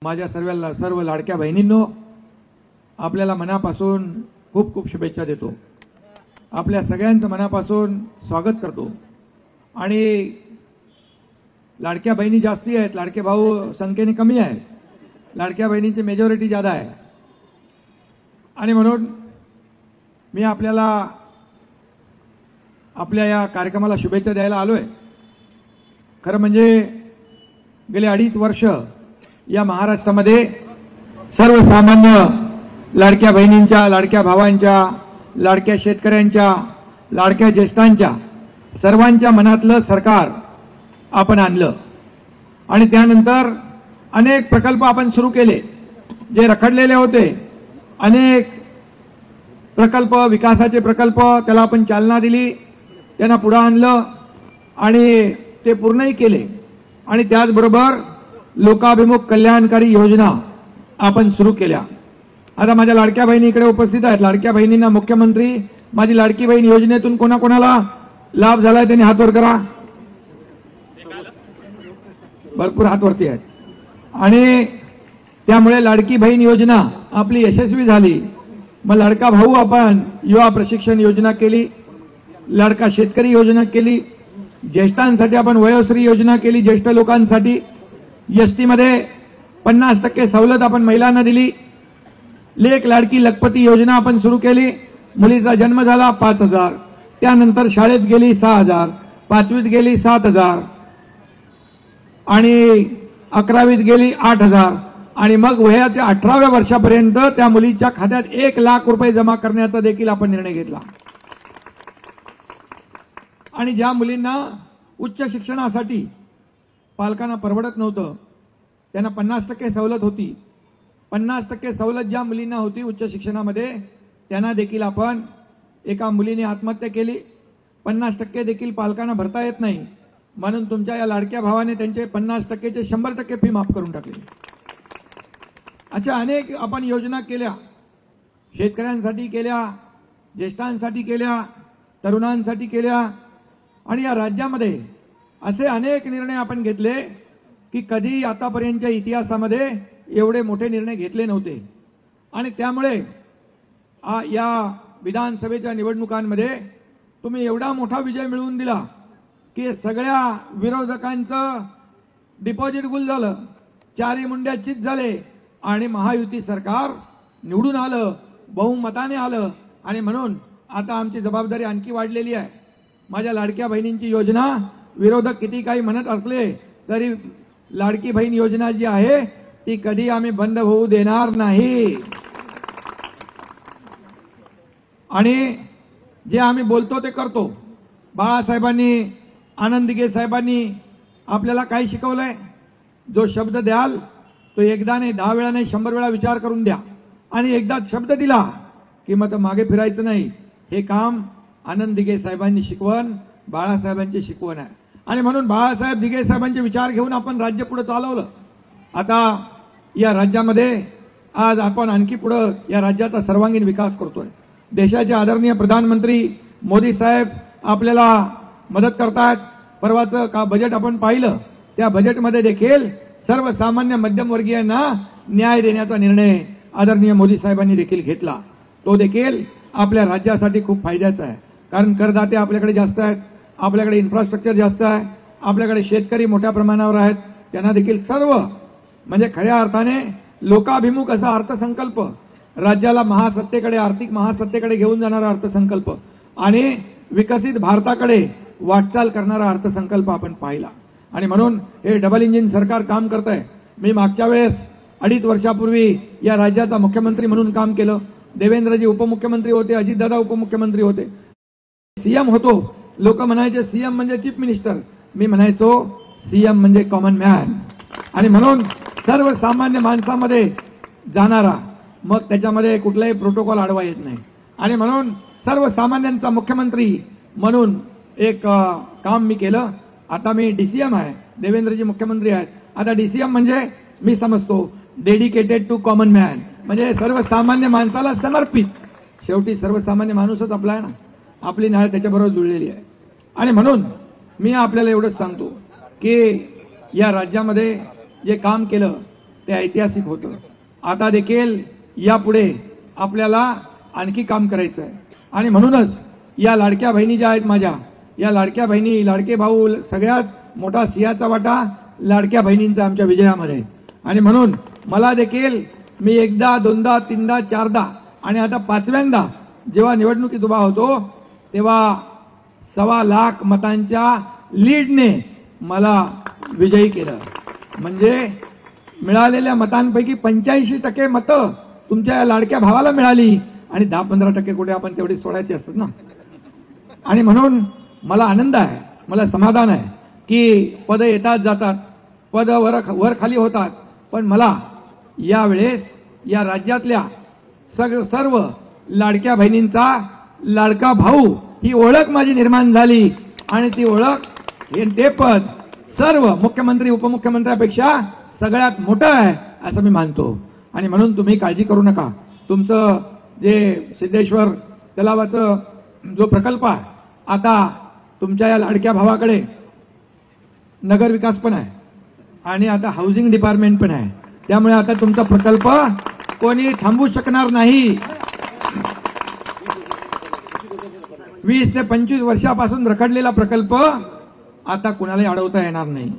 माझ्या सर्व लाडक्या बहिणींनो, आपल्याला मनापासून खूप खूप शुभेच्छा देतो. आपल्या सगळ्यांचं मनापासून स्वागत करतो. आणि लाडक्या बहिणी जास्ती आहेत, लाडके भाऊ संख्येने कमी आहेत. लाडक्या बहिणींची मेजॉरिटी ज्यादा आहे. आणि म्हणून मी आपल्याला आपल्या या कार्यक्रमाला शुभेच्छा द्यायला आलोय. खरं म्हणजे गेले 2.5 वर्ष या महाराष्ट्रामध्ये सर्वसामान्य लाडक्या बहिणींच्या, लाडक्या भावांच्या, लाडक्या शेतकऱ्यांच्या, लाडक्या ज्येष्ठांच्या सर्वांच्या मनातलं सरकार आपण आणलं. आणि त्यानंतर अनेक प्रकल्प आपण सुरू केले, जे रखडलेले होते. अनेक प्रकल्प, विकासाचे प्रकल्प, त्याला आपण चालना दिली, त्यांना पुढे आणलं आणि ते पूर्णही केले. आणि त्याचबरोबर लोकाभिमुख कल्याणकारी योजना आपण सुरू केल्या. आता माझ्या लाडक्या बहिणी इकडे उपस्थित आहेत. लाडक्या बहिणींना मुख्यमंत्री माझी लाडकी बहीण योजनेतून कोणाकोणाला लाभ झालाय त्यांनी हात वर करा. भरपूर हात वरती आहेत. आणि त्यामुळे लाडकी बहीण योजना आपली यशस्वी झाली. मग लाडका भाऊ आपण युवा प्रशिक्षण योजना केली, लाडका शेतकरी योजना केली, ज्येष्ठांसाठी आपण वयोश्री योजना केली, ज्येष्ठ लोकांसाठी एसटी मध्ये 50% सवलत आपण महिलांना दिली. लेक लाडकी लखपती योजना आपण सुरू केली. मुलीचा जन्म झाला 5,000, त्यानंतर शाळेत गेली 6,000, 5वीत गेली 7,000 आणि 11वीत गेली 8,000 आणि मग वयाच्या 18व्या वर्षापर्यंत त्या मुलीच्या खात्यात 1 लाख रुपये जमा करण्याचा देखील आपण निर्णय घेतला. आणि ज्या मुलींना उच्च शिक्षणासाठी पालकांना परवडत नव्हतं त्यांना 50% सवलत होती. 50% सवलत ज्या मुलींना होती उच्च शिक्षणामध्ये त्यांना देखील आपण, एका मुलीने आत्महत्या केली, 50% देखील पालकांना भरता येत नाही, म्हणून तुमच्या या लाडक्या भावाने त्यांचे 50%चे 100% फी माफ करून टाकली. अशा अनेक आपण योजना केल्या, शेतकऱ्यांसाठी केल्या, ज्येष्ठांसाठी केल्या, तरुणांसाठी केल्या. आणि या राज्यामध्ये असे अनेक निर्णय आपण घेतले की कधी आतापर्यंतच्या इतिहासामध्ये एवढे मोठे निर्णय घेतले नव्हते. आणि त्यामुळे या विधानसभेच्या निवडणुकांमध्ये तुम्ही एवढा मोठा विजय मिळवून दिला की सगळ्या विरोधकांचं डिपॉझिट गुल झालं, चारी मुंड्या चित झाले आणि महायुती सरकार निवडून आलं, बहुमताने आलं. आणि म्हणून आता आमची जबाबदारी आणखी वाढलेली आहे. माझ्या लाडक्या बहिणींची योजना विरोधक किती काही म्हणत असले तरी लाडकी बहीण योजना जी आहे ती कधी आम्ही बंद होऊ देणार नाही. आणि जे आम्ही बोलतो ते करतो. बाळासाहेबांनी, आनंद दिघे साहेबांनी आपल्याला काय शिकवलंय? जो शब्द द्याल तो एकदा नाही, 10 वेळा नाही, 100 वेळा विचार करून द्या. आणि एकदा शब्द दिला की मग मागे फिरायचं नाही. हे काम आनंद दिघे साहेबांनी शिकवण, बाळासाहेबांची शिकवण आहे. आणि म्हणून बाळासाहेब दिघे साहेबांचे विचार घेऊन आपण राज्य पुढे चालवलं. आता या राज्यामध्ये आज आपण आणखी पुढे या राज्याचा सर्वांगीण विकास करतोय. देशाचे आदरणीय प्रधानमंत्री मोदी साहेब आपल्याला मदत करतात. परवाचं का बजेट आपण पाहिलं, त्या बजेटमध्ये देखील सर्वसामान्य मध्यमवर्गीयांना न्याय देण्याचा निर्णय आदरणीय मोदी साहेबांनी देखील घेतला. तो देखील आपल्या राज्यासाठी खूप फायद्याचा आहे. कारण करदाते आपल्याकडे जास्त आहेत, आपल्याकडे इन्फ्रास्ट्रक्चर जास्त आहे, आपल्याकडे शेतकरी मोठ्या प्रमाणावर आहेत. त्यांना देखील सर्व म्हणजे खऱ्या अर्थाने लोकाभिमुख असा अर्थसंकल्प, राज्याला महासत्तेकडे, आर्थिक महासत्तेकडे घेऊन जाणारा अर्थसंकल्प आणि विकसित भारताकडे वाटचाल करणारा अर्थसंकल्प आपण पाहिला. आणि म्हणून हे डबल इंजिन सरकार काम करत आहे. मी मागच्या वेळेस 2.5 वर्षापूर्वी या राज्याचा मुख्यमंत्री म्हणून काम केलं. देवेंद्रजी उपमुख्यमंत्री होते, अजितदादा उपमुख्यमंत्री होते, सीएम होतो. लोक म्हणायचे सीएम म्हणजे चीफ मिनिस्टर, मी म्हणायचो सीएम म्हणजे कॉमन मॅन. आणि म्हणून सर्वसामान्य माणसामध्ये जाणारा, मग त्याच्यामध्ये कुठलाही प्रोटोकॉल आडवा येत नाही. आणि म्हणून सर्वसामान्यांचा मुख्यमंत्री म्हणून एक काम मी केलं. आता मी डीसीएम आहे, देवेंद्रजी मुख्यमंत्री आहेत. आता डीसीएम म्हणजे मी समजतो डेडिकेटेड टू कॉमन मॅन, म्हणजे सर्वसामान्य माणसाला समर्पित. शेवटी सर्वसामान्य माणूसच आपला आहे ना, आपली नाळ त्याच्याबरोबर जुळलेली आहे. आणि म्हणून मी आपल्याला एवढंच सांगतो की या राज्यामध्ये जे काम केलं ते ऐतिहासिक होतं. आता देखील यापुढे आपल्याला आणखी काम करायचं आहे. आणि म्हणूनच या लाडक्या बहिणी ज्या आहेत माझ्या, या लाडक्या बहिणी, लाडके भाऊ, सगळ्यात मोठा सिंहाचा वाटा लाडक्या बहिणींचा आमच्या विजयामध्ये. आणि म्हणून मला देखील, मी एकदा, दोनदा, तीनदा, चारदा आणि आता पाचव्यांदा जेव्हा निवडणुकीत उभा होतो तेव्हा 1.25 लाख मतांच्या लीडने मला विजयी केलं. म्हणजे मिळालेल्या मतांपैकी 85% मतं तुमच्या या लाडक्या भावाला मिळाली आणि 10-15% कुठे आपण तेवढी सोडायची असतात ना. आणि म्हणून मला आनंद आहे, मला समाधान आहे की पद येतात जातात, पद वर खाली होतात, पण मला यावेळेस या राज्यातल्या सर्व लाडक्या बहिणींचा लाडका भाऊ ही ओळख माझी निर्माण झाली. आणि ती ओळख, हे ते पद सर्व मुख्यमंत्री उपमुख्यमंत्र्यापेक्षा सगळ्यात मोठं आहे असं मी मानतो. आणि म्हणून तुम्ही काळजी करू नका. तुमचं जे सिद्धेश्वर तलावाचं जो प्रकल्प आहे, आता तुमच्या या लाडक्या भावाकडे नगर विकास पण आहे आणि आता हाऊसिंग डिपार्टमेंट पण आहे. त्यामुळे आता तुमचा प्रकल्प कोणी थांबवू शकणार नाही. 20 ते 25 वर्षापासून रखडलेला प्रकल्प आता कुणालाही अडवता येणार नाही.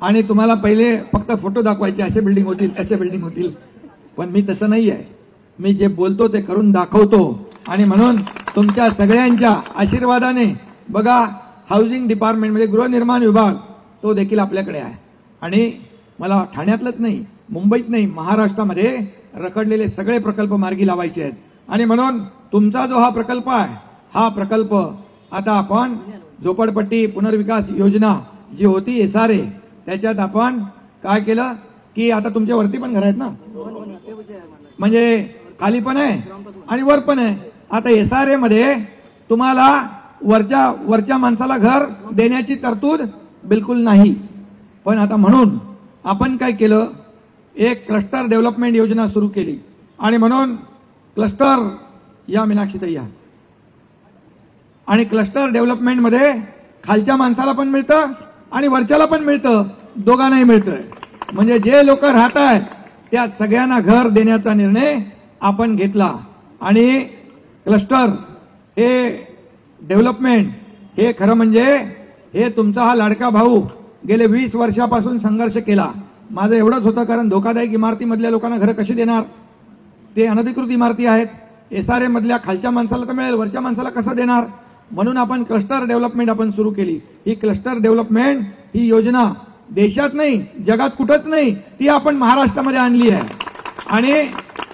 आणि तुम्हाला पहिले फक्त फोटो दाखवायचे, असे बिल्डिंग होतील, तसे बिल्डिंग होतील, पण मी तसं नाही आहे. मी जे बोलतो ते करून दाखवतो. आणि म्हणून तुमच्या सगळ्यांच्या आशीर्वादाने बघा, हाऊसिंग डिपार्टमेंट म्हणजे गृहनिर्माण विभाग तो देखील आपल्याकडे आहे. आणि मला ठाण्यातलंच नाही, मुंबईत नाही, महाराष्ट्रामध्ये रखडलेले सगळे प्रकल्प मार्गी लावायचे आहेत. आणि म्हणून तुमचा जो हा प्रकल्प आहे, हा प्रकल्प आता आपण झोपडपट्टी पुनर्विकास योजना जी होती SRA, त्याच्यात आपण काय केलं की आता तुमच्या वरती पण घर आहेत ना, म्हणजे खाली पण आहे आणि वर पण आहे. आता SRA मध्ये तुम्हाला वरच्या माणसाला घर देण्याची तरतूद बिलकुल नाही. पण आता म्हणून आपण काय केलं, एक क्लस्टर डेव्हलपमेंट योजना सुरू केली. आणि म्हणून क्लस्टर, या मीनाक्षीताई या, आणि क्लस्टर डेव्हलपमेंट मध्ये खालच्या माणसाला पण मिळतं आणि वरच्याला पण मिळतं, दोघांनाही मिळतंय. म्हणजे जे लोक राहत आहेत त्या सगळ्यांना घर देण्याचा निर्णय आपण घेतला. आणि क्लस्टर हे डेव्हलपमेंट हे खरं म्हणजे हे तुमचा हा लाडका भाऊ गेले 20 वर्षापासून संघर्ष केला. माझं एवढंच होतं, कारण धोकादायक इमारतीमधल्या लोकांना घरं कशी देणार, ते अनधिकृत इमारती आहेत. SRA मधल्या खालच्या माणसाला तर मिळेल, वरच्या माणसाला कसं देणार. म्हणून आपण क्लस्टर डेव्हलपमेंट आपण सुरू केली. ही क्लस्टर डेव्हलपमेंट ही योजना देशात नाही, जगात कुठंच नाही, ती आपण महाराष्ट्रामध्ये आणली आहे. आणि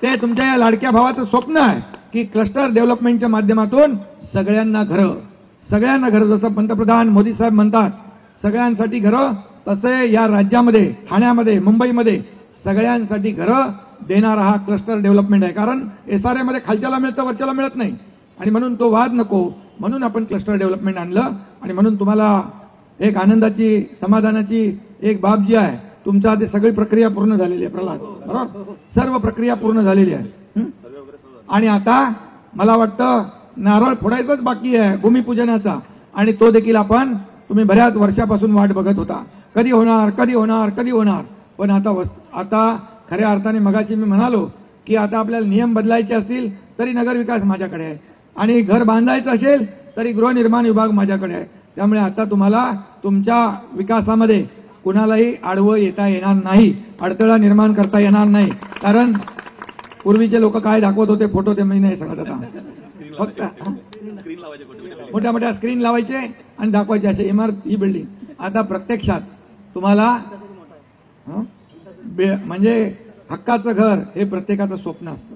ते तुमच्या या लाडक्या भावाचं स्वप्न आहे की क्लस्टर डेव्हलपमेंटच्या माध्यमातून सगळ्यांना घरं, जसं पंतप्रधान मोदी साहेब म्हणतात सगळ्यांसाठी घरं, तसे या राज्यामध्ये, ठाण्यामध्ये, मुंबईमध्ये सगळ्यांसाठी घरं देणारा हा क्लस्टर डेव्हलपमेंट आहे. कारण SRA मध्ये खालच्याला मिळतं, वरच्याला मिळत नाही. आणि म्हणून तो वाद नको, म्हणून आपण क्लस्टर डेव्हलपमेंट आणलं. आणि म्हणून तुम्हाला एक आनंदाची, समाधानाची एक बाब जी आहे, तुमचा ते सगळी प्रक्रिया पूर्ण झालेली आहे प्रल्हाद, बरोबर, सर्व प्रक्रिया पूर्ण झालेली आहे. आणि आता मला वाटतं नारळ फोडायचाच बाकी आहे भूमिपूजनाचा. आणि तो देखील आपण, तुम्ही बऱ्याच वर्षापासून वाट बघत होता, कधी होणार कधी होणार कधी होणार. पण आता खऱ्या अर्थाने मगाशी मी म्हणालो की आता आपल्याला नियम बदलायचे असतील तरी नगरविकास माझ्याकडे आहे, आणि घर बांधायचं असेल तरी गृहनिर्माण विभाग माझ्याकडे आहे. त्यामुळे आता तुम्हाला तुमच्या विकासामध्ये कुणालाही आडवं येता येणार नाही, अडथळा निर्माण करता येणार नाही. कारण पूर्वीचे लोक काय दाखवत होते फोटो, ते मी नाही सांगत. आता फक्त मोठ्या मोठ्या स्क्रीन लावायचे आणि दाखवायचे असे इमारत, ही बिल्डिंग. आता प्रत्यक्षात तुम्हाला म्हणजे हक्काचं घर हे प्रत्येकाचं स्वप्न असतं.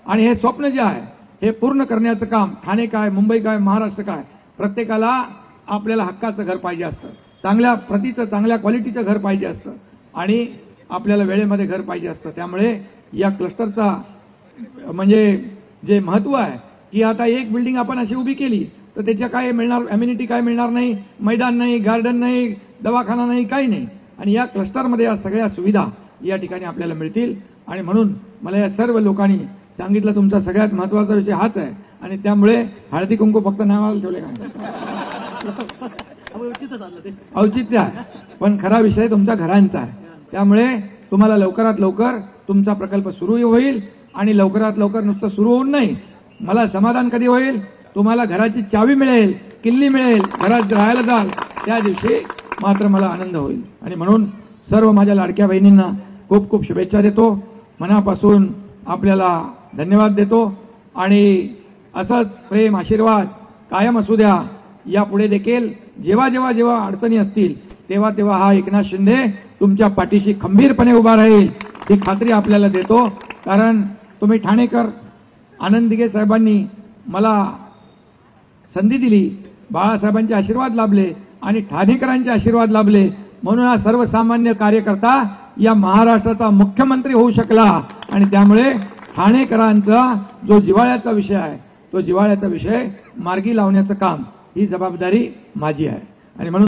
आणि हे स्वप्न जे आहे हे पूर्ण करण्याचं काम ठाणे काय, मुंबई काय, महाराष्ट्र काय, प्रत्येकाला आपल्याला हक्काचं घर पाहिजे असतं, चांगल्या प्रतीचं, चांगल्या क्वालिटीचं घर पाहिजे असतं, आणि आपल्याला वेळेमध्ये घर पाहिजे असतं. त्यामुळे या क्लस्टरचा म्हणजे जे महत्व आहे की आता एक बिल्डिंग आपण अशी उभी केली तर त्याच्या काय मिळणार, अम्युनिटी काय मिळणार नाही, मैदान नाही, गार्डन नाही, दवाखाना नाही, काही नाही. आणि या क्लस्टरमध्ये या सगळ्या सुविधा या ठिकाणी आपल्याला मिळतील. आणि म्हणून मला या सर्व लोकांनी सांगितलं तुमचा सगळ्यात महत्वाचा विषय हाच आहे. आणि त्यामुळे हळदी कुंकू फक्त नावाला ठेवले काय औचित्य आहे, पण खरा विषय तुमचा घरांचा आहे. त्यामुळे तुम्हाला लवकरात लवकर तुमचा प्रकल्प सुरू होईल आणि लवकरात लवकर नुसतं सुरू होऊन नाही, मला समाधान कधी होईल, तुम्हाला घराची चावी मिळेल, किल्ली मिळेल, घरात राहायला जाल त्या दिवशी मात्र मला आनंद होईल. आणि म्हणून सर्व माझ्या लाडक्या बहिणींना खूप खूप शुभेच्छा देतो, मनापासून आपल्याला धन्यवाद देतो आणि असंच प्रेम आशीर्वाद कायम असू द्या. यापुढे देखील जेव्हा जेव्हा जेव्हा अडचणी असतील तेव्हा तेव्हा हा एकनाथ शिंदे तुमच्या पाठीशी खंबीरपणे उभा राहील ही खात्री आपल्याला देतो. कारण तुम्ही ठाणेकर, आनंद दिघे साहेबांनी मला संधी दिली, बाळासाहेबांचे आशीर्वाद लाभले आणि ठाणेकरांचे आशीर्वाद लाभले, म्हणून हा सर्वसामान्य कार्यकर्ता या महाराष्ट्राचा मुख्यमंत्री होऊ शकला. आणि त्यामुळे ठाणेकरांचा जो जिव्हाळ्याचा विषय आहे तो जिव्हाळ्याचा विषय मार्गी लावण्याचं काम ही जबाबदारी माझी आहे. आणि म्हणून